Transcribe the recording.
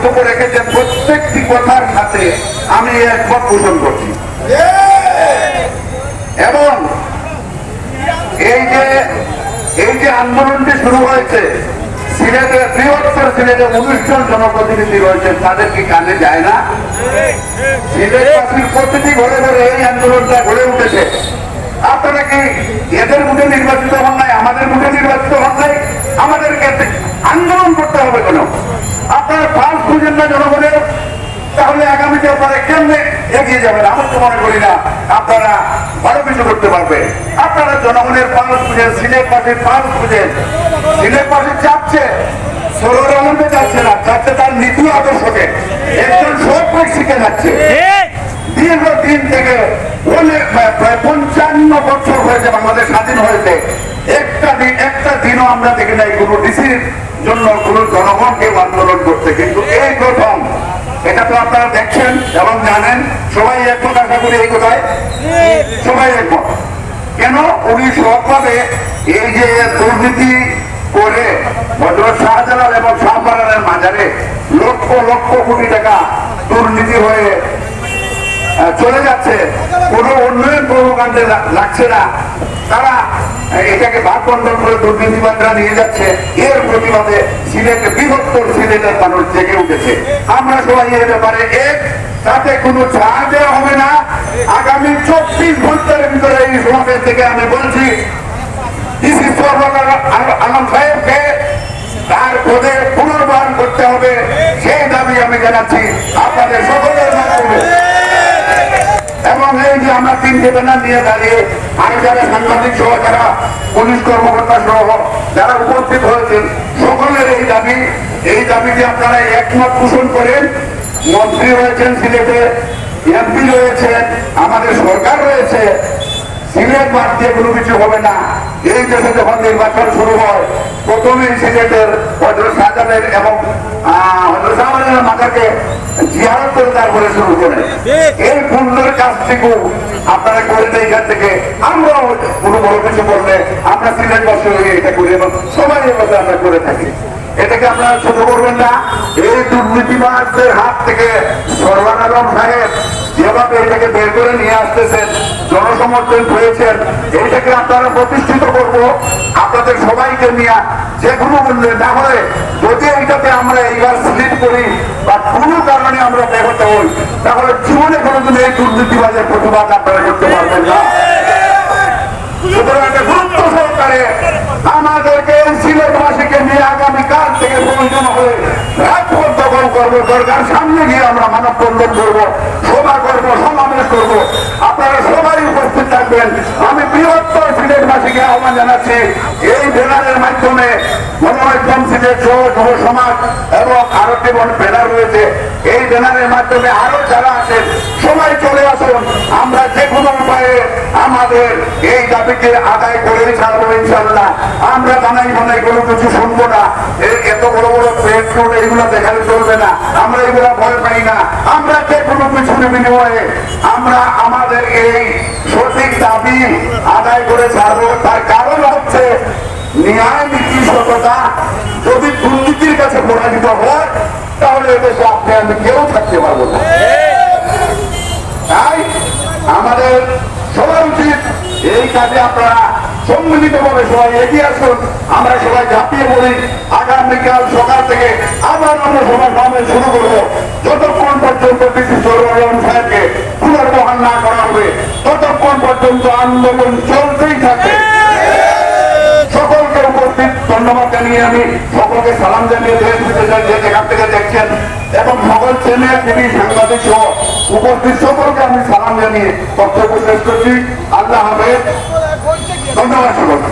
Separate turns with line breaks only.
বক্তব্য রেখেছেন প্রত্যেকটি কথার সাথে আমি একমত পোষণ করছি। এবং এই যে আন্দোলনটি শুরু হয়েছে, সিলেটের বৃহত্তর সিলেটে 19 জন জনপ্রতিনিধি রয়েছেন, তাদের কি কানে যায় না? সিলেটবাসীর প্রতিটি ঘরে ঘরে এই আন্দোলনটা গড়ে উঠেছে। আপনারা কি এদের মুখে নির্বাচিত হন নাই, আমাদের মুখে নির্বাচিত হন নাই? আমাদেরকে আন্দোলন করতে হবে কেন? আপনারা পাঁচ খুঁজেন না জনগণের, তাহলে আগামীতে আপনারা কেমনে এগিয়ে যাবেন? আমি তো মনে করি না আপনারা ভালো কিছু করতে পারবে। আপনারা জনগণের পাঁচ খুঁজেন, সিলেটবাসীর পাঁচ খুঁজেন। সিলেটবাসী চাচ্ছে, সরোর আলমে চাচ্ছে না, চাচ্ছে তার নীতি আদর্শকে। একজন সব শিখে যাচ্ছে। দীর্ঘদিন থেকে প্রায় 55 বছর হয়েছে বাংলাদেশ স্বাধীন হয়েছে, একটা দিনও আমরা দেখি নাই কোনো ডিসির জন্য কোনো জনগণকে আন্দোলন করতে। কিন্তু এই প্রথম, এটা তো আপনারা দেখছেন এবং জানেন, সবাই একমত আশা করি এই কথায়, সবাই একমত। কেন? উনি সবভাবে এই যে দুর্নীতি করে হযরত শাহজালাল এবং শাহজালালের মাজারে লক্ষ লক্ষ কোটি টাকা দুর্নীতি হয়ে চলে যাচ্ছে, কোনো উন্নয়ন কর্মকাণ্ডে লাগছে না, তারা এটাকে ভাগ বন্টন করে দুর্নীতিবাদরা নিয়ে যাচ্ছে। এর প্রতিবাদে সিলেটে, বৃহত্তর সিলেটের মানুষ জেগে উঠেছে। আমরা সবাই এর ব্যাপারে এক, তাতে কোনো ছাড় দেওয়া হবে না। আগামী 24 ঘন্টার ভিতরে এই সমাবেশ থেকে আমি বলছি, ডিসি আলম সাহেবকে তার পদে পুনর্বহাল করতে হবে, সেই দাবি আমি জানাচ্ছি আপনাদের সকলের মাধ্যমে। এবং এই যে আমরা 3টে ব্যানার নিয়ে দাঁড়িয়ে, আর যারা সাংবাদিক সহ, যারা পুলিশ কর্মকর্তা সহ যারা উপস্থিত হয়েছেন, সকলের এই দাবিতে আপনারা একমত পোষণ করেন। মন্ত্রী রয়েছেন সিলেটে, এমপি রয়েছেন, আমাদের সরকার রয়েছে। সিলেট বাদ দিয়ে কোনো কিছু হবে না। এই দেশে যখন নির্বাচন শুরু হয়, প্রথমেই সিলেটের হযরত শাহজালাল এবং হযরত শাহজালালের মাথাকে জিয়ারত করে তারপরে শুরু করে। এই পুণ্যের কাজটুকু আপনারা করেন এইখান থেকে। আমরাও কোনো বড় কিছু করলে আমরা সিলেটবাসী হয়ে এটা করি এবং সবাই এর মধ্যে আমরা করে থাকি। এটাকে আপনারা ছোট করবেন না। এই দুর্নীতিবাদদের হাত থেকে সরওয়ার আলম সাহেব যেভাবে এটাকে বের করে নিয়ে আসতেছেন, জনসমর্থন পেয়েছেন, এইটাকে আপনারা প্রতিষ্ঠিত করব আপনাদের সবাইকে নিয়ে, যে কোনো মূল্যে। না হলে যদি এইটাতে আমরা এইবার স্লিপ করি বা কোনো কারণে আমরা বেরোতে হই, তাহলে জীবনে কোনোদিন এই দুর্নীতিবাদের প্রতিবাদ আপনারা করতে পারবেন না। সুতরাং একটা গুরুত্ব সহকারে আমাদেরকে সিলেটবাসীকে নিয়ে আগামীকাল থেকে প্রয়োজন হয়ে রাজপথ দখল করবো, দরকার সামনে গিয়ে আমরা মানববন্ধন করবো, সভা করবো, সমাবেশ করবো। আপনারা সবাই উপস্থিত থাকবেন। আমি বৃহত্তর সিলেটবাসীকে আহ্বান জানাচ্ছি, এই ব্যানারের মাধ্যমে গণমাধ্যম সিলেট সহ যুব সমাজ এবং আরো জীবন ব্যানার রয়েছে, এই ব্যানারের মাধ্যমে আরো যারা আছেন সবাই চলে আসুন। আমরা যে কোনো উপায়ে আমাদের এই দাবিকে আদায় করে ছাড়বো ইনশাল্লাহ। আমরা বানাই কোনো কিছু শুনবো না। এত বড় বড় পেট্রোল এইগুলো দেখালে চলবে না। আমরা এগুলা ভয় পাই না। আমরা যে কোনো কিছুর বিনিময়ে আমরা আমাদের এই সঠিক দাবি আদায় করে ছাড়বো। তার কারণ হচ্ছে ন্যায় নীতি সততা। যদি দুর্নীতির কাছে পরাজিত হয়, তাহলে এদেশে আপনি আমি কেউ থাকতে পারবো না। তাই আমাদের সবার উচিত এই কাজে আপনারা সম্মিলিত ভাবে সবাই এগিয়ে আসুন। আমরা সবাই ঝাঁপিয়ে পড়ি। আগামীকাল সকাল থেকে আবার আমরা সবাই সমাবেশ শুরু করবো। যতক্ষণ পর্যন্ত ডিসি সরওয়ার আলম সাহেবকে পুনর্বহাল না করা হবে, ততক্ষণ পর্যন্ত আন্দোলন চলতেই থাকে। সকলকে উপস্থিত ধন্যবাদ জানিয়ে আমি সকলকে সালাম জানিয়ে যেখান থেকে দেখছেন এবং সকল চ্যানেল টিভি সাংবাদিক সহ উপস্থিত সকলকে আমি সালাম জানিয়ে বক্তব্য শেষ করছি। আল্লাহ হাফেজ। ধন্যবাদ সকলকে।